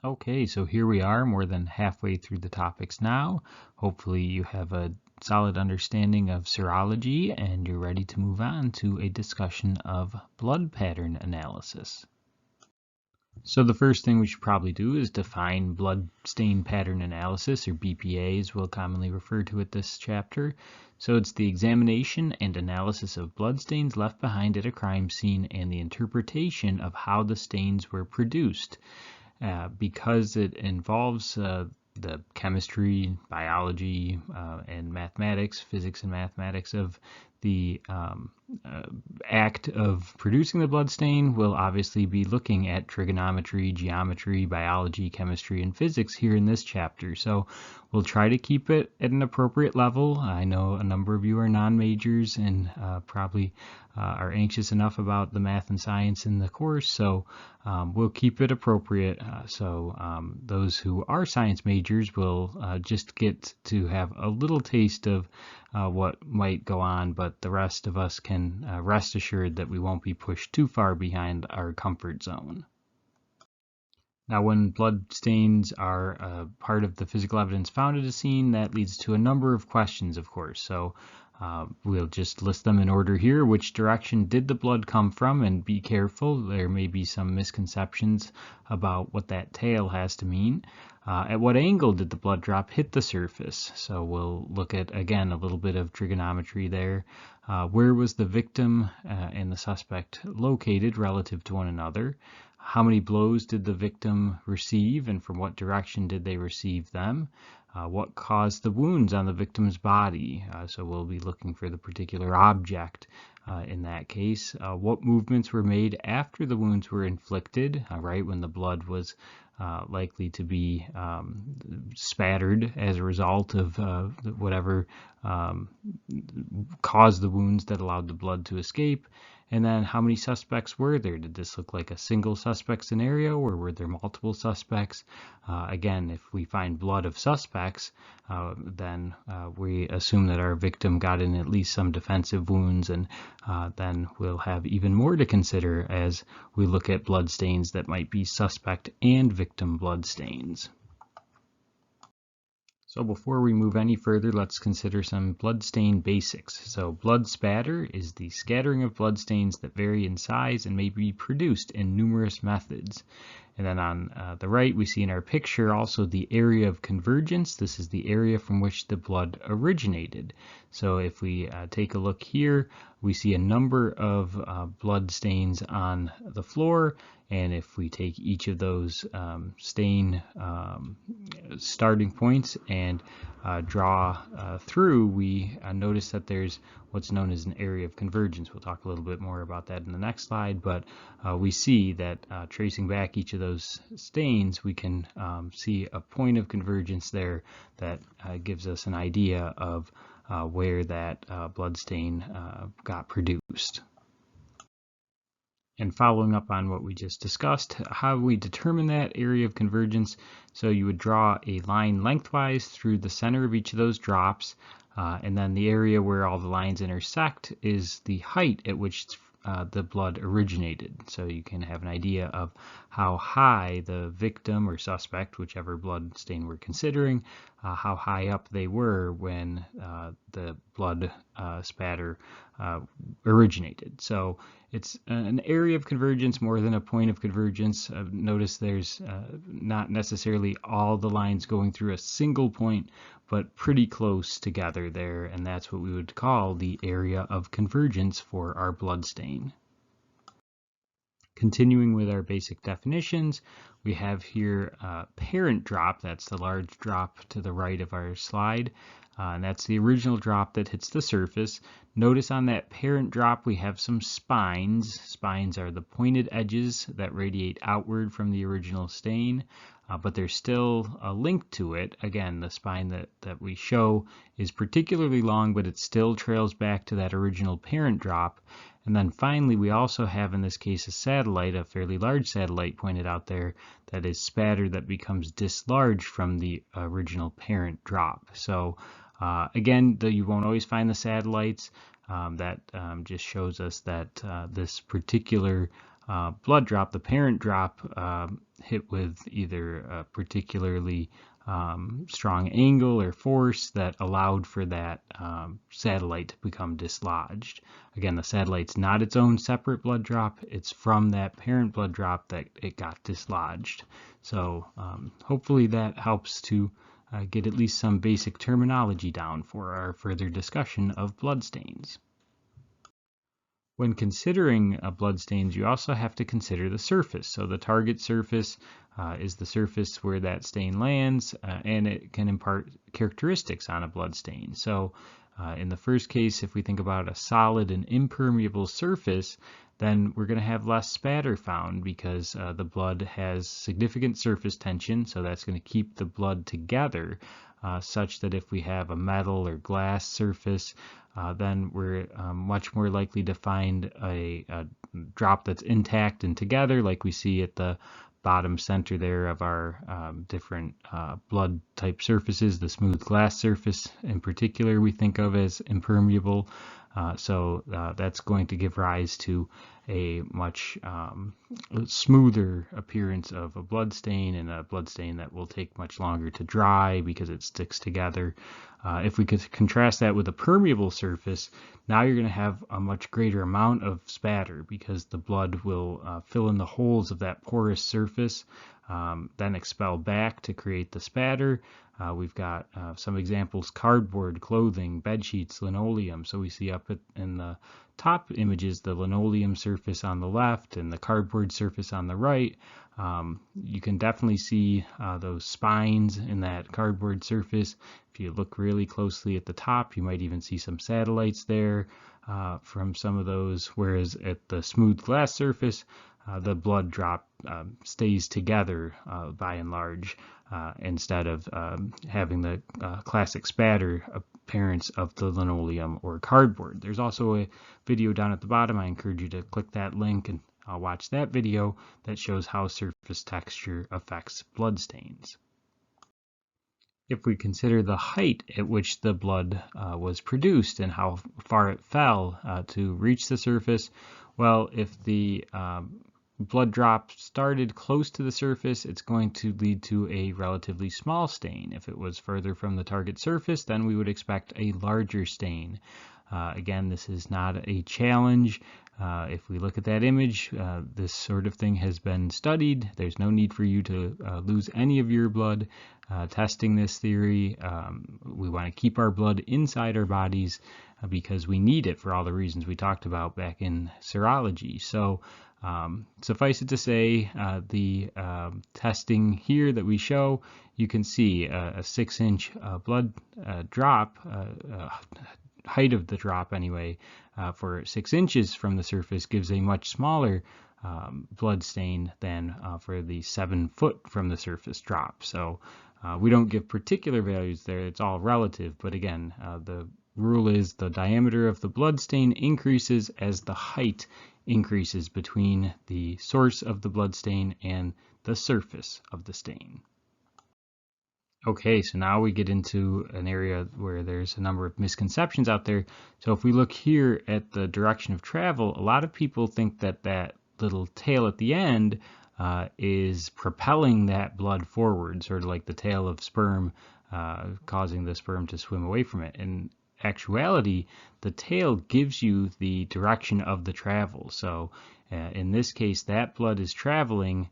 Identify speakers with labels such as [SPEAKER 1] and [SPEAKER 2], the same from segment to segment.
[SPEAKER 1] Okay, so here we are, more than halfway through the topics now. Hopefully you have a solid understanding of serology and you're ready to move on to a discussion of blood pattern analysis. So the first thing we should probably do is define blood stain pattern analysis, or BPA as we'll commonly refer to it this chapter. So it's the examination and analysis of blood stains left behind at a crime scene and the interpretation of how the stains were produced. Because it involves the chemistry, biology, and mathematics, physics and mathematics of the act of producing the blood stain, we'll obviously be looking at trigonometry, geometry, biology, chemistry, and physics here in this chapter. So we'll try to keep it at an appropriate level. I know a number of you are non-majors and probably are anxious enough about the math and science in the course, so we'll keep it appropriate. Those who are science majors will just get to have a little taste of what might go on, but the rest of us can rest assured that we won't be pushed too far behind our comfort zone. Now, when blood stains are part of the physical evidence found at a scene, that leads to a number of questions, of course. So we'll just list them in order here. Which direction did the blood come from? And be careful, there may be some misconceptions about what that tail has to mean. At what angle did the blood drop hit the surface? So we'll look at, again, a little bit of trigonometry there. Where was the victim and the suspect located relative to one another? How many blows did the victim receive, and from what direction did they receive them? What caused the wounds on the victim's body? So we'll be looking for the particular object in that case. What movements were made after the wounds were inflicted, right, when the blood was likely to be spattered as a result of whatever caused the wounds that allowed the blood to escape. And then how many suspects were there? Did this look like a single suspect scenario, or were there multiple suspects? Again, if we find blood of suspects, then we assume that our victim got in at least some defensive wounds, and then we'll have even more to consider as we look at blood stains that might be suspect and victim blood stains. So before we move any further, let's consider some blood stain basics. So blood spatter is the scattering of blood stains that vary in size and may be produced in numerous methods. And then on the right, we see in our picture also the area of convergence. This is the area from which the blood originated. So if we take a look here, we see a number of blood stains on the floor. And if we take each of those stain starting points and draw through, we notice that there's what's known as an area of convergence. We'll talk a little bit more about that in the next slide, but we see that tracing back each of those stains, we can see a point of convergence there that gives us an idea of where that blood stain got produced. And following up on what we just discussed, how we determine that area of convergence. So you would draw a line lengthwise through the center of each of those drops, and then the area where all the lines intersect is the height at which the blood originated. So you can have an idea of how high the victim or suspect, whichever blood stain we're considering, how high up they were when the blood spatter originated. So it's an area of convergence more than a point of convergence. Notice there's not necessarily all the lines going through a single point, but pretty close together there, and that's what we would call the area of convergence for our blood stain. Continuing with our basic definitions, we have here parent drop. That's the large drop to the right of our slide. And that's the original drop that hits the surface. Notice on that parent drop we have some spines. Spines are the pointed edges that radiate outward from the original stain, but there's still a link to it. Again, the spine that we show is particularly long, but it still trails back to that original parent drop. And then finally, we also have in this case a satellite, a fairly large satellite pointed out there that is spattered that becomes dislodged from the original parent drop. So again, though you won't always find the satellites, that just shows us that this particular blood drop, the parent drop, hit with either a particularly strong angle or force that allowed for that satellite to become dislodged. Again, the satellite's not its own separate blood drop. It's from that parent blood drop that it got dislodged. So hopefully that helps to get at least some basic terminology down for our further discussion of bloodstains. When considering bloodstains, you also have to consider the surface. So the target surface is the surface where that stain lands, and it can impart characteristics on a bloodstain. So in the first case, if we think about a solid and impermeable surface, then we're going to have less spatter found because the blood has significant surface tension, so that's going to keep the blood together, such that if we have a metal or glass surface, then we're much more likely to find a drop that's intact and together, like we see at the bottom center there of our different blood type surfaces. The smooth glass surface in particular we think of as impermeable. So that's going to give rise to a much smoother appearance of a blood stain, and a blood stain that will take much longer to dry because it sticks together. If we could contrast that with a permeable surface, now you're going to have a much greater amount of spatter because the blood will fill in the holes of that porous surface, then expel back to create the spatter. We've got some examples: cardboard, clothing, bed sheets, linoleum. So we see up in the top images the linoleum surface on the left and the cardboard surface on the right. You can definitely see those spines in that cardboard surface. If you look really closely at the top, you might even see some satellites there from some of those, whereas at the smooth glass surface, the blood drop stays together by and large, instead of having the classic spatter appearance of the linoleum or cardboard. There's also a video down at the bottom. I encourage you to click that link and watch that video that shows how surface texture affects bloodstains. If we consider the height at which the blood was produced and how far it fell to reach the surface, well, if the blood drop started close to the surface, it's going to lead to a relatively small stain. If it was further from the target surface, then we would expect a larger stain. Again, this is not a challenge. If we look at that image, this sort of thing has been studied. There's no need for you to lose any of your blood testing this theory. We want to keep our blood inside our bodies because we need it for all the reasons we talked about back in serology. So suffice it to say, the testing here that we show, you can see a 6-inch blood drop, height of the drop anyway, for 6 inches from the surface gives a much smaller blood stain than for the 7 foot from the surface drop. So we don't give particular values there, it's all relative, but again, the rule is the diameter of the blood stain increases as the height increases between the source of the blood stain and the surface of the stain. Okay, so now we get into an area where there's a number of misconceptions out there. So if we look here at the direction of travel, a lot of people think that that little tail at the end is propelling that blood forward, sort of like the tail of sperm, causing the sperm to swim away from it. In actuality, the tail gives you the direction of the travel. So in this case, that blood is traveling,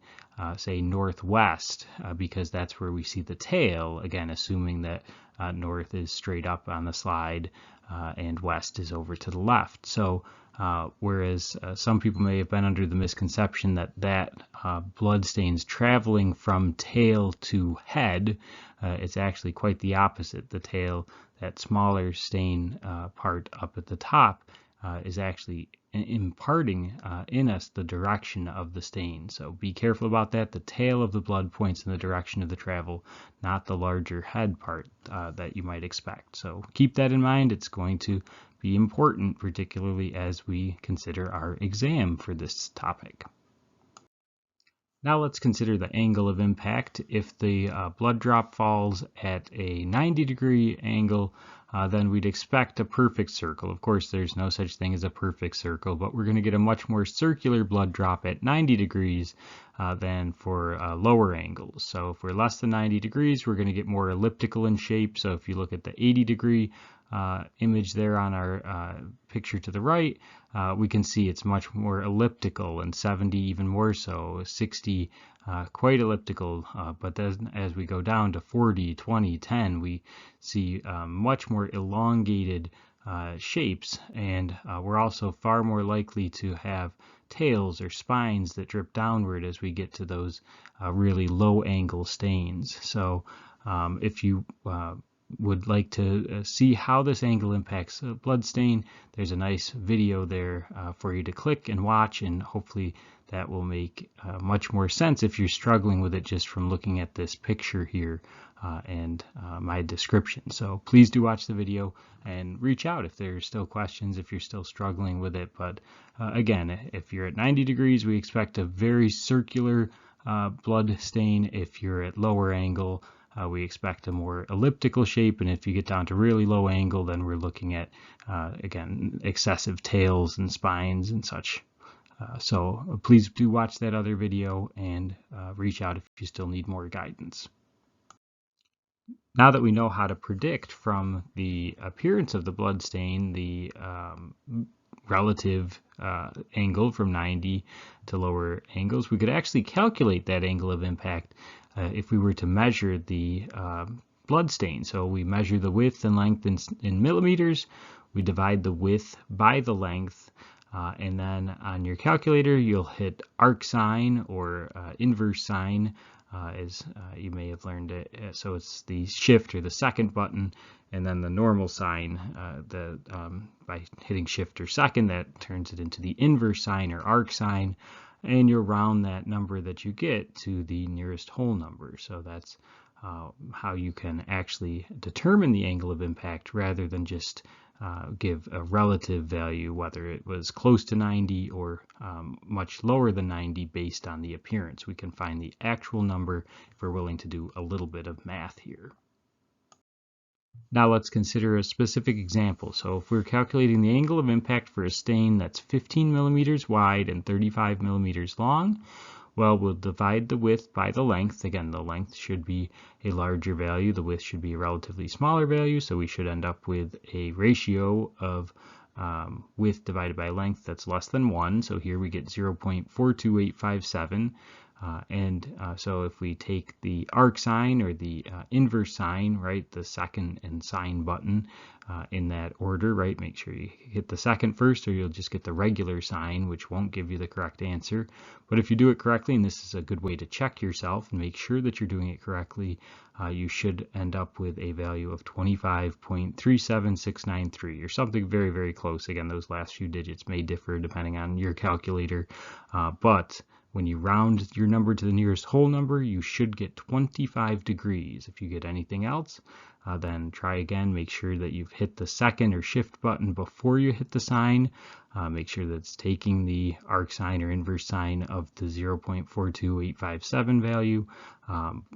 [SPEAKER 1] say, northwest, because that's where we see the tail, again, assuming that north is straight up on the slide and west is over to the left. So whereas some people may have been under the misconception that that blood stain's traveling from tail to head, it's actually quite the opposite. The tail, that smaller stain part up at the top, is actually imparting in us the direction of the stain. So be careful about that. The tail of the blood points in the direction of the travel, not the larger head part that you might expect. So keep that in mind. It's going to be important, particularly as we consider our exam for this topic. Now let's consider the angle of impact. If the blood drop falls at a 90-degree angle, then we'd expect a perfect circle. Of course, there's no such thing as a perfect circle, but we're going to get a much more circular blood drop at 90 degrees than for lower angles. So if we're less than 90 degrees, we're going to get more elliptical in shape. So if you look at the 80-degree image there on our picture to the right, we can see it's much more elliptical, and 70 even more so, 60 quite elliptical, but then as we go down to 40, 20, 10, we see much more elongated shapes, and we're also far more likely to have tails or spines that drip downward as we get to those really low angle stains. So if you would like to see how this angle impacts a blood stain, there's a nice video there for you to click and watch, and hopefully that will make much more sense if you're struggling with it just from looking at this picture here and my description. So please do watch the video and reach out if there's still questions, if you're still struggling with it. But again, if you're at 90 degrees, we expect a very circular blood stain. If you're at lower angle, we expect a more elliptical shape, and if you get down to really low angle, then we're looking at, again, excessive tails and spines and such. So please do watch that other video and reach out if you still need more guidance. Now that we know how to predict from the appearance of the blood stain the relative angle from 90 to lower angles, we could actually calculate that angle of impact if we were to measure the blood stain. So we measure the width and length in millimeters, we divide the width by the length, and then on your calculator you'll hit arc sine or inverse sine, as you may have learned it. So it's the shift or the second button, and then the normal sine, by hitting shift or second, that turns it into the inverse sine or arc sine, and you'll round that number that you get to the nearest whole number. So that's how you can actually determine the angle of impact rather than just give a relative value, whether it was close to 90 or much lower than 90 based on the appearance. We can find the actual number if we're willing to do a little bit of math here. Now let's consider a specific example. So if we're calculating the angle of impact for a stain that's 15 millimeters wide and 35 millimeters long, well, we'll divide the width by the length. Again, the length should be a larger value, the width should be a relatively smaller value, so we should end up with a ratio of width divided by length that's less than 1. So here we get 0.42857. So if we take the arc sine or the inverse sine, right, the second and sine button in that order, right, make sure you hit the second first or you'll just get the regular sine, which won't give you the correct answer. But if you do it correctly, and this is a good way to check yourself and make sure that you're doing it correctly, you should end up with a value of 25.37693 or something very, very close. Again, those last few digits may differ depending on your calculator, but when you round your number to the nearest whole number, you should get 25 degrees. If you get anything else, then try again. Make sure that you've hit the second or shift button before you hit the sine. Make sure that it's taking the arc sine or inverse sine of the 0.42857 value.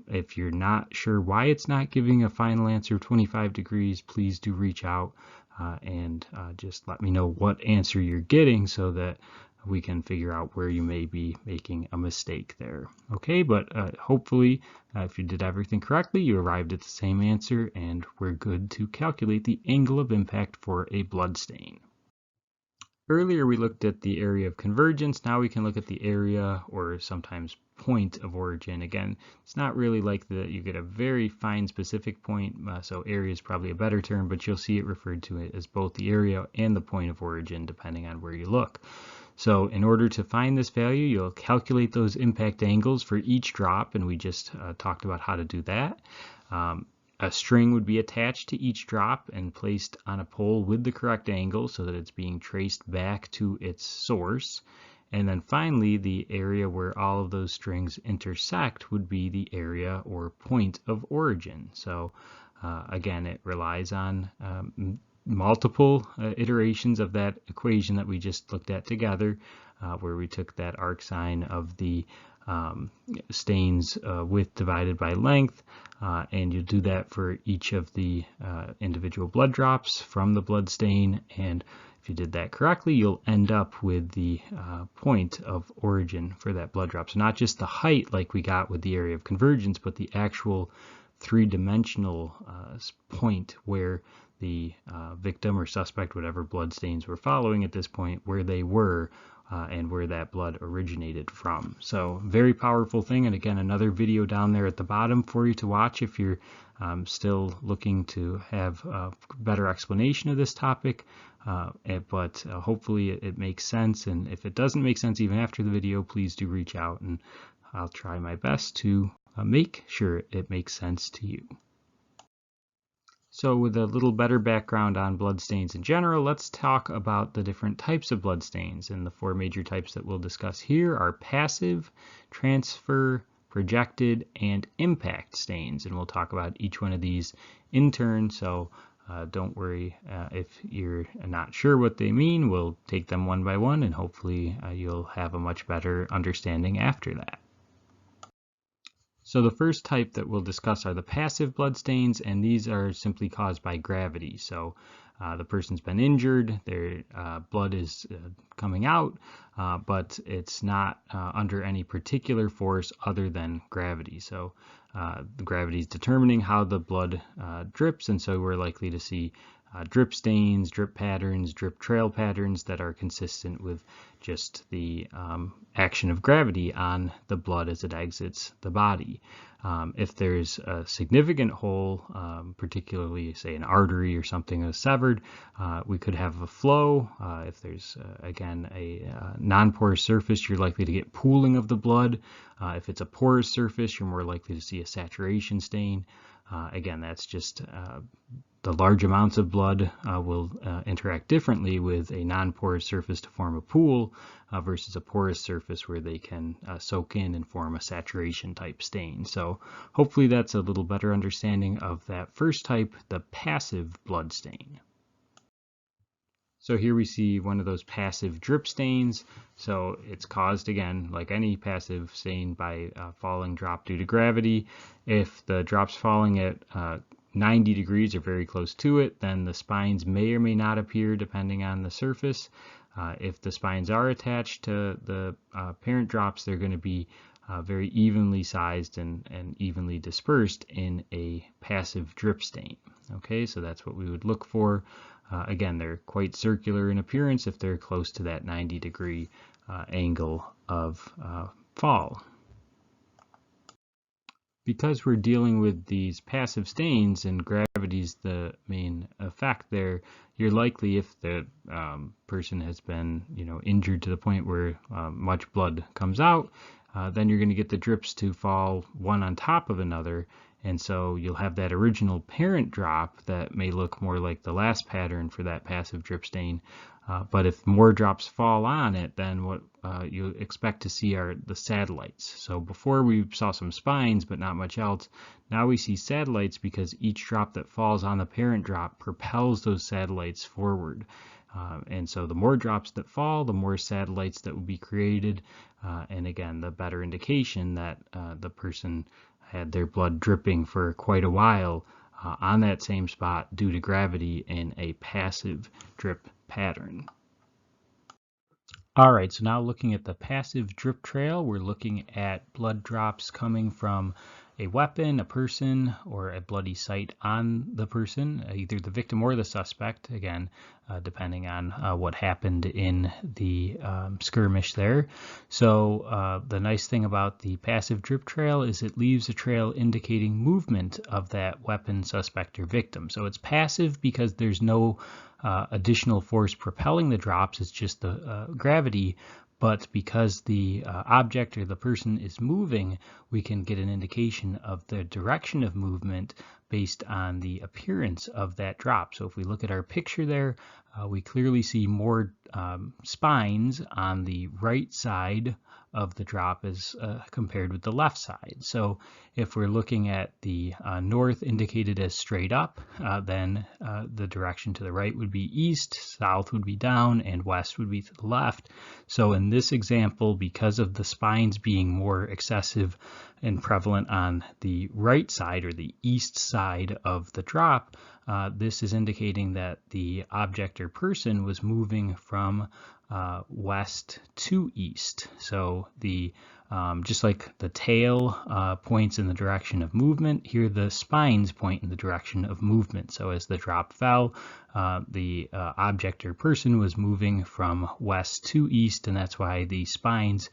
[SPEAKER 1] If you're not sure why it's not giving a final answer of 25 degrees, please do reach out and just let me know what answer you're getting so that we can figure out where you may be making a mistake there. Okay, but hopefully if you did everything correctly, you arrived at the same answer and we're good to calculate the angle of impact for a blood stain. Earlier we looked at the area of convergence. Now we can look at the area, or sometimes point, of origin. Again, it's not really like you get a very fine specific point, so area is probably a better term, but you'll see it referred to as both the area and the point of origin depending on where you look. So in order to find this value, you'll calculate those impact angles for each drop, and we just talked about how to do that. A string would be attached to each drop and placed on a pole with the correct angle so that it's being traced back to its source. And then finally, the area where all of those strings intersect would be the area or point of origin. So again, it relies on multiple iterations of that equation that we just looked at together, where we took that arc sine of the stains width divided by length, and you'll do that for each of the individual blood drops from the blood stain, and if you did that correctly, you'll end up with the point of origin for that blood drop. So not just the height like we got with the area of convergence, but the actual three-dimensional point where the victim or suspect, whatever blood stains we're following at this point, where they were and where that blood originated from. So very powerful thing, and again, another video down there at the bottom for you to watch if you're still looking to have a better explanation of this topic. But hopefully it makes sense, and if it doesn't make sense even after the video, please do reach out and I'll try my best to make sure it makes sense to you. So with a little better background on blood stains in general, let's talk about the different types of blood stains. And the four major types that we'll discuss here are passive, transfer, projected, and impact stains. And we'll talk about each one of these in turn, so don't worry if you're not sure what they mean. We'll take them one by one, and hopefully you'll have a much better understanding after that. So the first type that we'll discuss are the passive blood stains, and these are simply caused by gravity. So the person's been injured, their blood is coming out, but it's not under any particular force other than gravity. So the gravity is determining how the blood drips, and so we're likely to see drip stains, drip patterns, drip trail patterns that are consistent with just the action of gravity on the blood as it exits the body. If there's a significant hole, particularly say an artery or something is severed, we could have a flow. If there's again a non-porous surface, you're likely to get pooling of the blood. If it's a porous surface, you're more likely to see a saturation stain. Again, that's just the large amounts of blood will interact differently with a non-porous surface to form a pool versus a porous surface where they can soak in and form a saturation type stain. So hopefully that's a little better understanding of that first type, the passive blood stain. So here we see one of those passive drip stains. So it's caused, again, like any passive stain, by falling drop due to gravity. If the drop's falling at 90 degrees or very close to it, then the spines may or may not appear depending on the surface. If the spines are attached to the parent drops, they're going to be very evenly sized and evenly dispersed in a passive drip stain. Okay, so that's what we would look for. Again, they're quite circular in appearance if they're close to that 90-degree angle of fall. Because we're dealing with these passive stains and gravity's the main effect there, you're likely, if the person has been injured to the point where much blood comes out, then you're going to get the drips to fall one on top of another, and so you'll have that original parent drop that may look more like the last pattern for that passive drip stain. But if more drops fall on it, then what you expect to see are the satellites. So before we saw some spines, but not much else. Now we see satellites because each drop that falls on the parent drop propels those satellites forward. And so the more drops that fall, the more satellites that will be created. And again, the better indication that the person had their blood dripping for quite a while on that same spot due to gravity in a passive drip pattern. All right, so now looking at the passive drip trail, we're looking at blood drops coming from a weapon, a person, or a bloody site on the person, either the victim or the suspect, again, depending on what happened in the skirmish there. So the nice thing about the passive drip trail is it leaves a trail indicating movement of that weapon, suspect, or victim. So it's passive because there's no additional force propelling the drops, it's just the gravity. But because the object or the person is moving, we can get an indication of the direction of movement based on the appearance of that drop. So if we look at our picture there, we clearly see more spines on the right side of the drop as compared with the left side. So if we're looking at the north indicated as straight up, then the direction to the right would be east, south would be down, and west would be to the left. So in this example, because of the spines being more excessive and prevalent on the right side or the east side of the drop, this is indicating that the object or person was moving from west to east. So the just like the tail points in the direction of movement, here the spines point in the direction of movement. So as the drop fell, the object or person was moving from west to east, and that's why the spines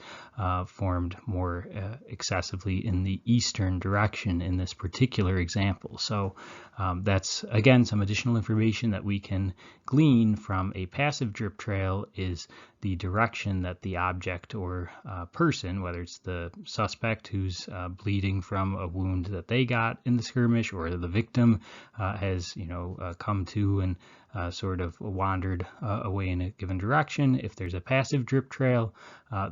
[SPEAKER 1] formed more excessively in the eastern direction in this particular example. So that's, again, some additional information that we can glean from a passive drip trail is the direction that the object or person, whether it's the suspect who's bleeding from a wound that they got in the skirmish, or the victim has come to and sort of wandered away in a given direction. If there's a passive drip trail,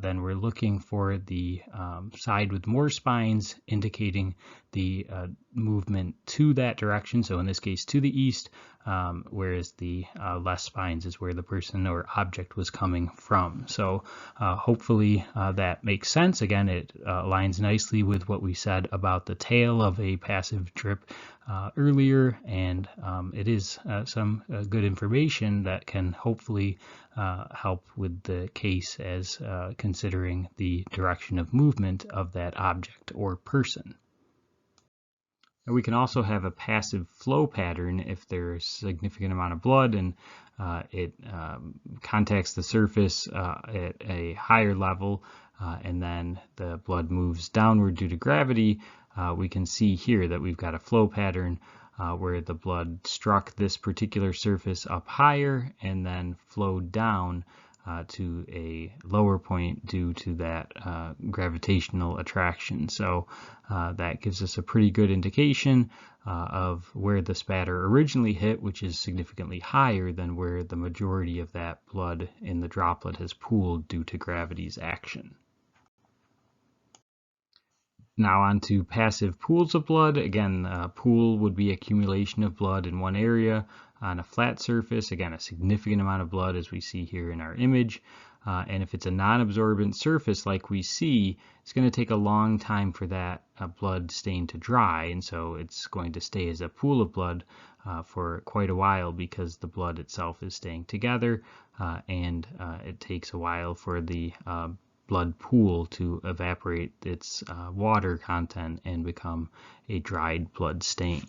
[SPEAKER 1] then we're looking for the side with more spines indicating the movement to that direction, so in this case to the east, whereas the less spines is where the person or object was coming from. So hopefully that makes sense. Again, it aligns nicely with what we said about the tail of a passive drip earlier, and it is some good information that can hopefully help with the case as considering the direction of movement of that object or person. And we can also have a passive flow pattern if there's a significant amount of blood and it contacts the surface at a higher level, and then the blood moves downward due to gravity. We can see here that we've got a flow pattern where the blood struck this particular surface up higher and then flowed down to a lower point due to that gravitational attraction. So that gives us a pretty good indication of where the spatter originally hit, which is significantly higher than where the majority of that blood in the droplet has pooled due to gravity's action. Now on to passive pools of blood. Again, a pool would be accumulation of blood in one area on a flat surface. Again, a significant amount of blood as we see here in our image. And if it's a non-absorbent surface like we see, it's going to take a long time for that blood stain to dry, and so it's going to stay as a pool of blood for quite a while because the blood itself is staying together, and it takes a while for the blood pool to evaporate its water content and become a dried blood stain.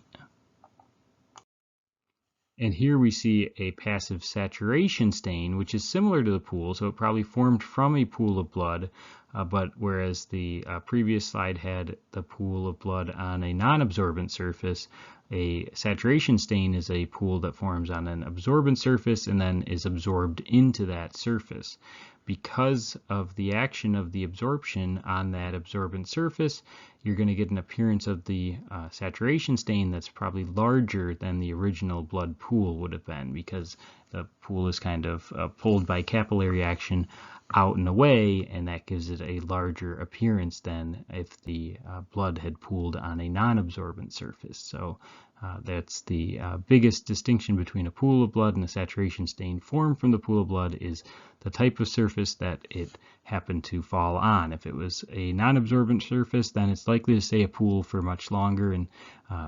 [SPEAKER 1] And here we see a passive saturation stain, which is similar to the pool, so it probably formed from a pool of blood, but whereas the previous slide had the pool of blood on a non-absorbent surface, a saturation stain is a pool that forms on an absorbent surface and then is absorbed into that surface. Because of the action of the absorption on that absorbent surface, you're going to get an appearance of the saturation stain that's probably larger than the original blood pool would have been, because the pool is kind of pulled by capillary action out and away, and that gives it a larger appearance than if the blood had pooled on a non-absorbent surface. So that's the biggest distinction between a pool of blood and a saturation stain formed from the pool of blood is the type of surface that it happened to fall on. If it was a non-absorbent surface, then it's likely to stay a pool for much longer, and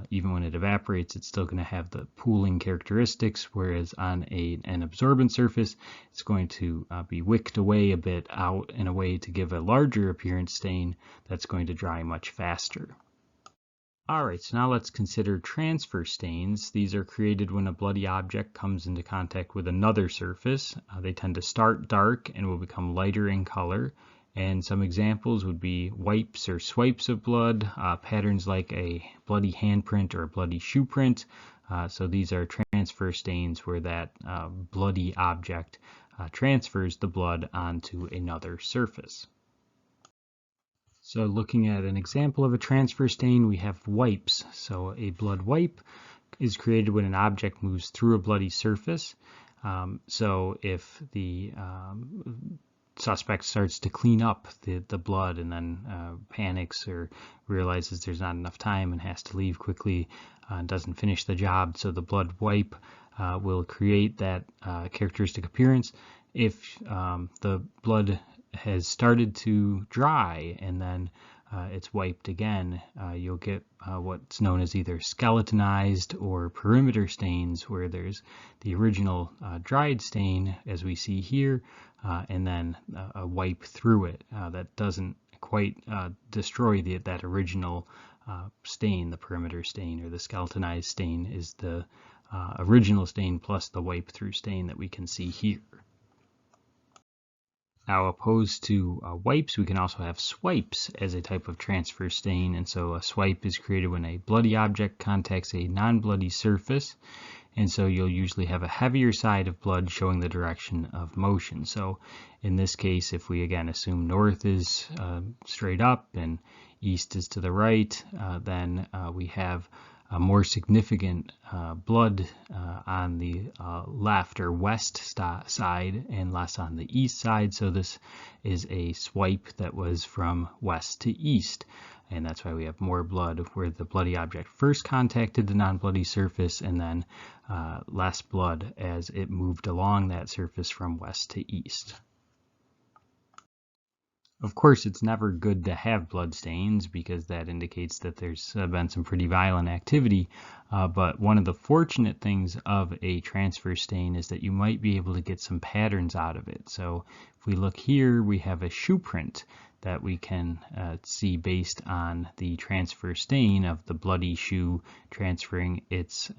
[SPEAKER 1] even when it evaporates, it's still going to have the pooling characteristics, whereas on an absorbent surface, it's going to be wicked away a bit out in a way to give a larger appearance stain that's going to dry much faster. Alright, so now let's consider transfer stains. These are created when a bloody object comes into contact with another surface. They tend to start dark and will become lighter in color. And some examples would be wipes or swipes of blood, patterns like a bloody handprint or a bloody shoe print. So these are transfer stains where that bloody object transfers the blood onto another surface. So looking at an example of a transfer stain, we have wipes. So a blood wipe is created when an object moves through a bloody surface. So if the suspect starts to clean up the blood and then panics or realizes there's not enough time and has to leave quickly and doesn't finish the job, so the blood wipe will create that characteristic appearance. If the blood has started to dry and then it's wiped again, you'll get what's known as either skeletonized or perimeter stains, where there's the original dried stain, as we see here, and then a wipe through it that doesn't quite destroy that original stain. The perimeter stain or the skeletonized stain is the original stain plus the wipe through stain that we can see here. Now, opposed to wipes, we can also have swipes as a type of transfer stain. And so a swipe is created when a bloody object contacts a non-bloody surface. And so you'll usually have a heavier side of blood showing the direction of motion. So in this case, if we again assume north is straight up and east is to the right, then we have a more significant blood on the left or west side and less on the east side. So this is a swipe that was from west to east. And that's why we have more blood where the bloody object first contacted the non-bloody surface, and then less blood as it moved along that surface from west to east. Of course, it's never good to have blood stains because that indicates that there's been some pretty violent activity, but one of the fortunate things of a transfer stain is that you might be able to get some patterns out of it. So if we look here, we have a shoe print that we can see based on the transfer stain of the bloody shoe transferring its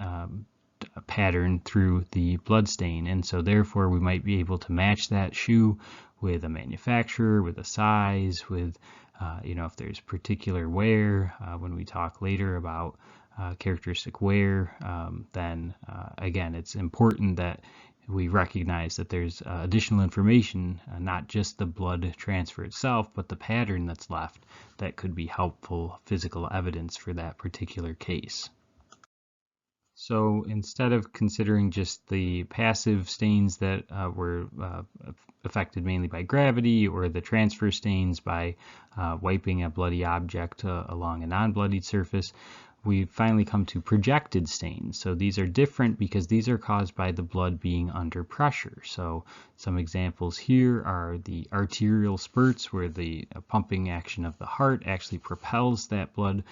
[SPEAKER 1] pattern through the blood stain, and so therefore we might be able to match that shoe with a manufacturer, with a size, with if there's particular wear. When we talk later about characteristic wear, then again it's important that we recognize that there's additional information, not just the blood transfer itself, but the pattern that's left that could be helpful physical evidence for that particular case. So instead of considering just the passive stains that were affected mainly by gravity, or the transfer stains by wiping a bloody object along a non-bloodied surface, we finally come to projected stains. So these are different because these are caused by the blood being under pressure. So some examples here are the arterial spurts, where the pumping action of the heart actually propels that blood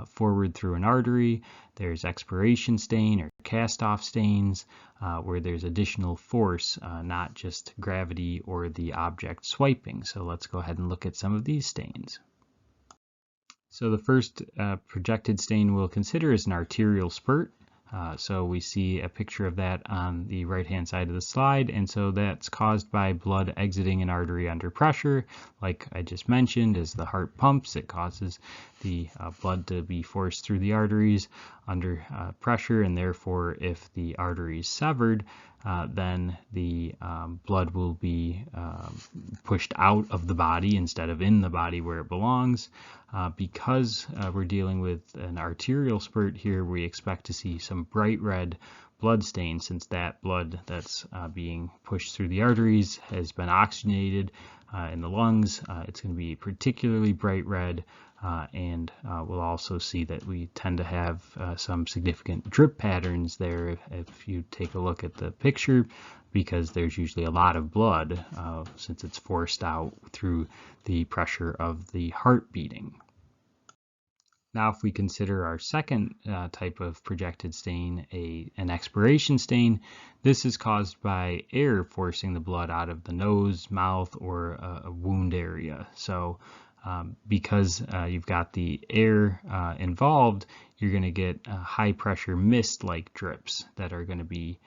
[SPEAKER 1] forward through an artery. There's expiration stain or cast-off stains, where there's additional force, not just gravity or the object swiping. So let's go ahead and look at some of these stains. So the first projected stain we'll consider is an arterial spurt. So we see a picture of that on the right-hand side of the slide, and so that's caused by blood exiting an artery under pressure. Like I just mentioned, as the heart pumps, it causes the blood to be forced through the arteries under pressure, and therefore if the artery is severed, then the blood will be pushed out of the body instead of in the body where it belongs. Because we're dealing with an arterial spurt here, we expect to see some bright red blood stain, since that blood that's being pushed through the arteries has been oxygenated in the lungs. It's going to be particularly bright red, and we'll also see that we tend to have some significant drip patterns there if you take a look at the picture, because there's usually a lot of blood since it's forced out through the pressure of the heart beating. Now, if we consider our second type of projected stain, an expiration stain, this is caused by air forcing the blood out of the nose, mouth, or a wound area. So because you've got the air involved, you're going to get high pressure mist-like drips that are going to be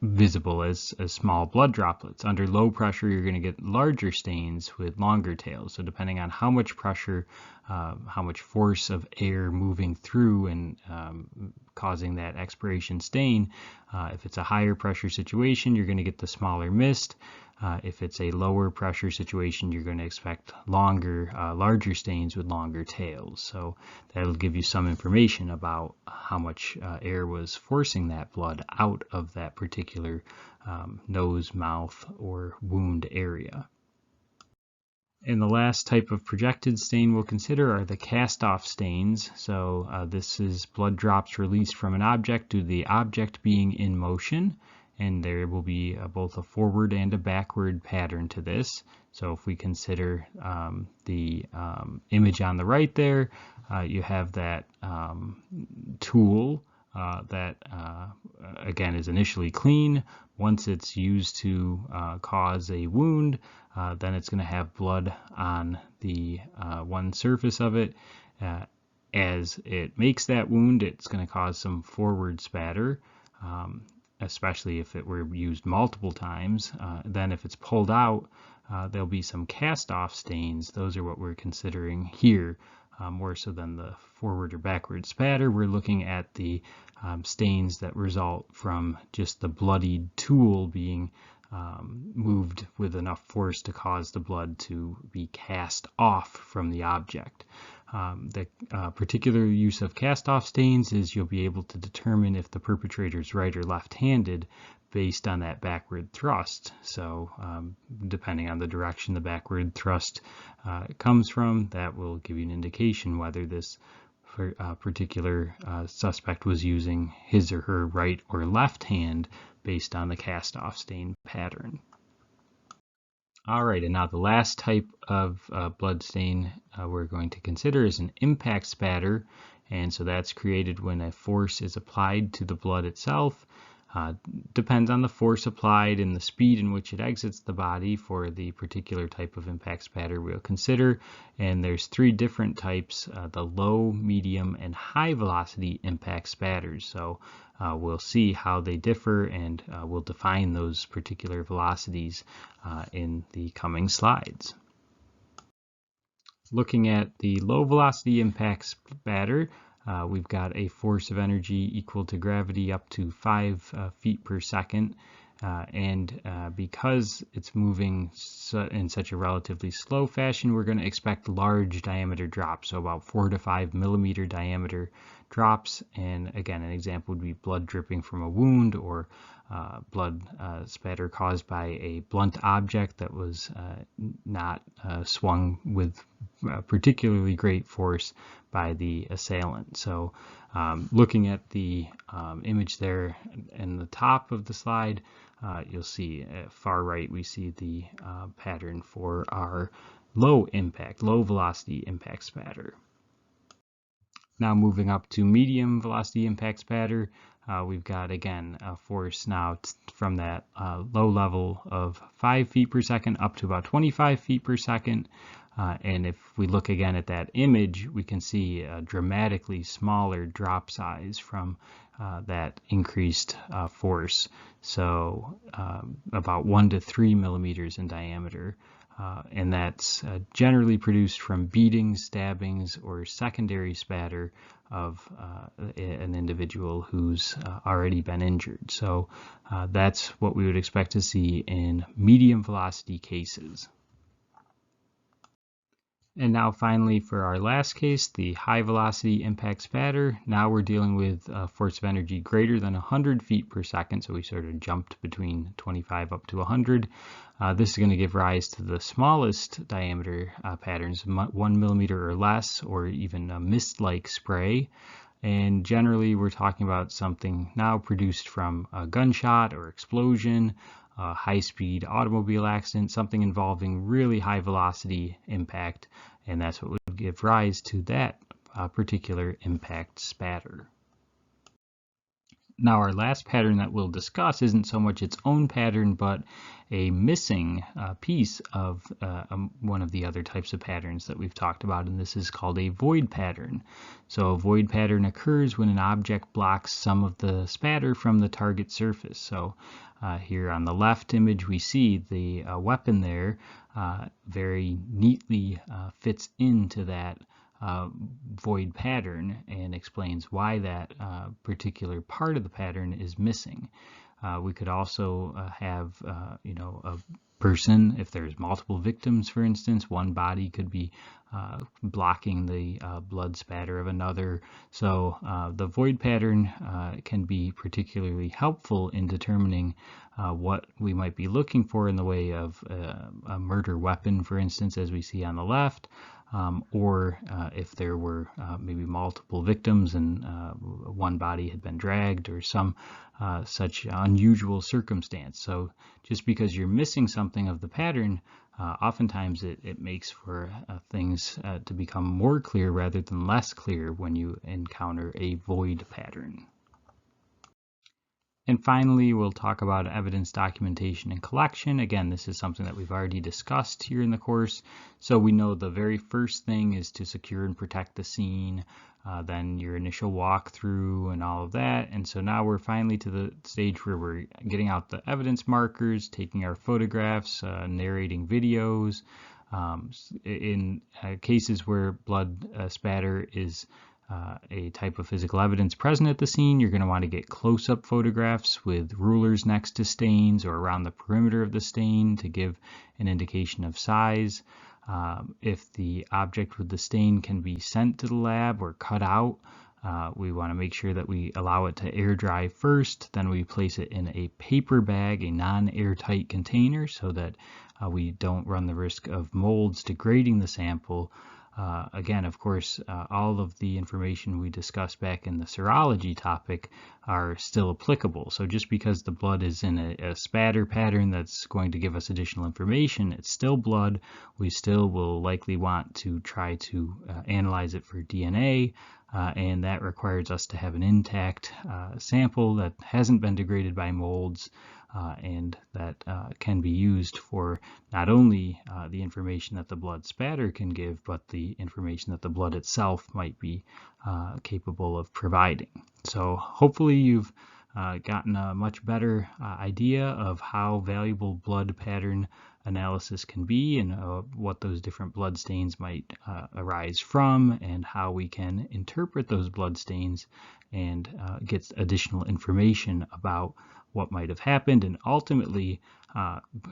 [SPEAKER 1] visible as small blood droplets. Under low pressure, you're going to get larger stains with longer tails. So depending on how much pressure how much force of air moving through and causing that expiration stain. If it's a higher pressure situation, you're going to get the smaller mist. If it's a lower pressure situation, you're going to expect larger stains with longer tails. So that'll give you some information about how much air was forcing that blood out of that particular nose, mouth, or wound area. And the last type of projected stain we'll consider are the cast-off stains. So this is blood drops released from an object due to the object being in motion. And there will be both a forward and a backward pattern to this. So if we consider the image on the right there, you have that tool that again is initially clean. Once it's used to cause a wound, then it's going to have blood on the one surface of it. As it makes that wound, it's going to cause some forward spatter, especially if it were used multiple times. Then if it's pulled out, there'll be some cast-off stains. Those are what we're considering here, more so than the forward or backward spatter. We're looking at the stains that result from just the bloodied tool being moved with enough force to cause the blood to be cast off from the object. The particular use of cast-off stains is you'll be able to determine if the perpetrator is right or left-handed based on that backward thrust. So depending on the direction the backward thrust comes from, that will give you an indication whether this particular suspect was using his or her right or left hand based on the cast-off stain pattern. All right, and now the last type of blood stain we're going to consider is an impact spatter. And so that's created when a force is applied to the blood itself. Depends on the force applied and the speed in which it exits the body for the particular type of impact spatter we'll consider. And there's three different types, the low, medium, and high velocity impact spatters. So we'll see how they differ, and we'll define those particular velocities in the coming slides. Looking at the low velocity impact spatter, we've got a force of energy equal to gravity up to 5 feet per second. And because it's moving in such a relatively slow fashion, we're going to expect large diameter drops, so about 4 to 5 millimeter diameter drops. And again, an example would be blood dripping from a wound, or blood spatter caused by a blunt object that was not swung with particularly great force by the assailant. So looking at the image there in the top of the slide, you'll see far right we see the pattern for our low velocity impact spatter. Now moving up to medium velocity impact spatter, we've got again a force now from that low level of 5 feet per second up to about 25 feet per second. And if we look again at that image, we can see a dramatically smaller drop size from that increased force. So about 1 to 3 millimeters in diameter. And that's generally produced from beatings, stabbings, or secondary spatter of an individual who's already been injured. So that's what we would expect to see in medium velocity cases. And now finally for our last case, the high velocity impact spatter. Now we're dealing with a force of energy greater than 100 feet per second. So we sort of jumped between 25 up to 100. This is going to give rise to the smallest diameter patterns, 1 millimeter or less, or even a mist-like spray. And generally we're talking about something now produced from a gunshot or explosion, a high-speed automobile accident, something involving really high velocity impact, and that's what would give rise to that particular impact spatter. Now our last pattern that we'll discuss isn't so much its own pattern, but a missing piece of one of the other types of patterns that we've talked about, and this is called a void pattern. So a void pattern occurs when an object blocks some of the spatter from the target surface. So here on the left image we see the weapon there very neatly fits into that void pattern and explains why that particular part of the pattern is missing. We could also have, a person, if there's multiple victims, for instance, one body could be blocking the blood spatter of another. So the void pattern can be particularly helpful in determining what we might be looking for in the way of a murder weapon, for instance, as we see on the left. Or if there were maybe multiple victims and one body had been dragged or some such unusual circumstance. So just because you're missing something of the pattern, oftentimes it makes for things to become more clear rather than less clear when you encounter a void pattern. And finally, we'll talk about evidence documentation and collection. Again, this is something that we've already discussed here in the course. So we know the very first thing is to secure and protect the scene, then your initial walkthrough and all of that. And so now we're finally to the stage where we're getting out the evidence markers, taking our photographs, narrating videos. In cases where blood spatter is a type of physical evidence present at the scene, you're going to want to get close-up photographs with rulers next to stains or around the perimeter of the stain to give an indication of size. If the object with the stain can be sent to the lab or cut out, we want to make sure that we allow it to air dry first. Then we place it in a paper bag, a non-airtight container, so that we don't run the risk of molds degrading the sample. Again, of course, all of the information we discussed back in the serology topic are still applicable. So just because the blood is in a spatter pattern that's going to give us additional information, it's still blood. We still will likely want to try to analyze it for DNA, and that requires us to have an intact sample that hasn't been degraded by molds, and that can be used for not only the information that the blood spatter can give, but the information that the blood itself might be capable of providing. So hopefully you've gotten a much better idea of how valuable blood pattern analysis can be, and what those different blood stains might arise from, and how we can interpret those blood stains and get additional information about what might have happened, and ultimately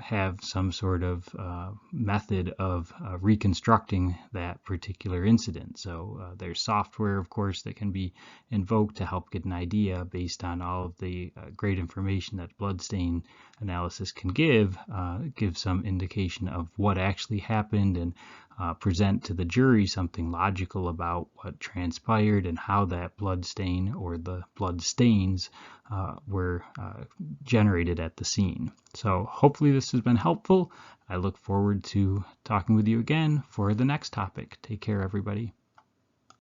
[SPEAKER 1] have some sort of method of reconstructing that particular incident. So there's software, of course, that can be invoked to help get an idea based on all of the great information that blood stain analysis can give some indication of what actually happened, and present to the jury something logical about what transpired and how that blood stain or the blood stains were generated at the scene. So hopefully this has been helpful. I look forward to talking with you again for the next topic. Take care, everybody.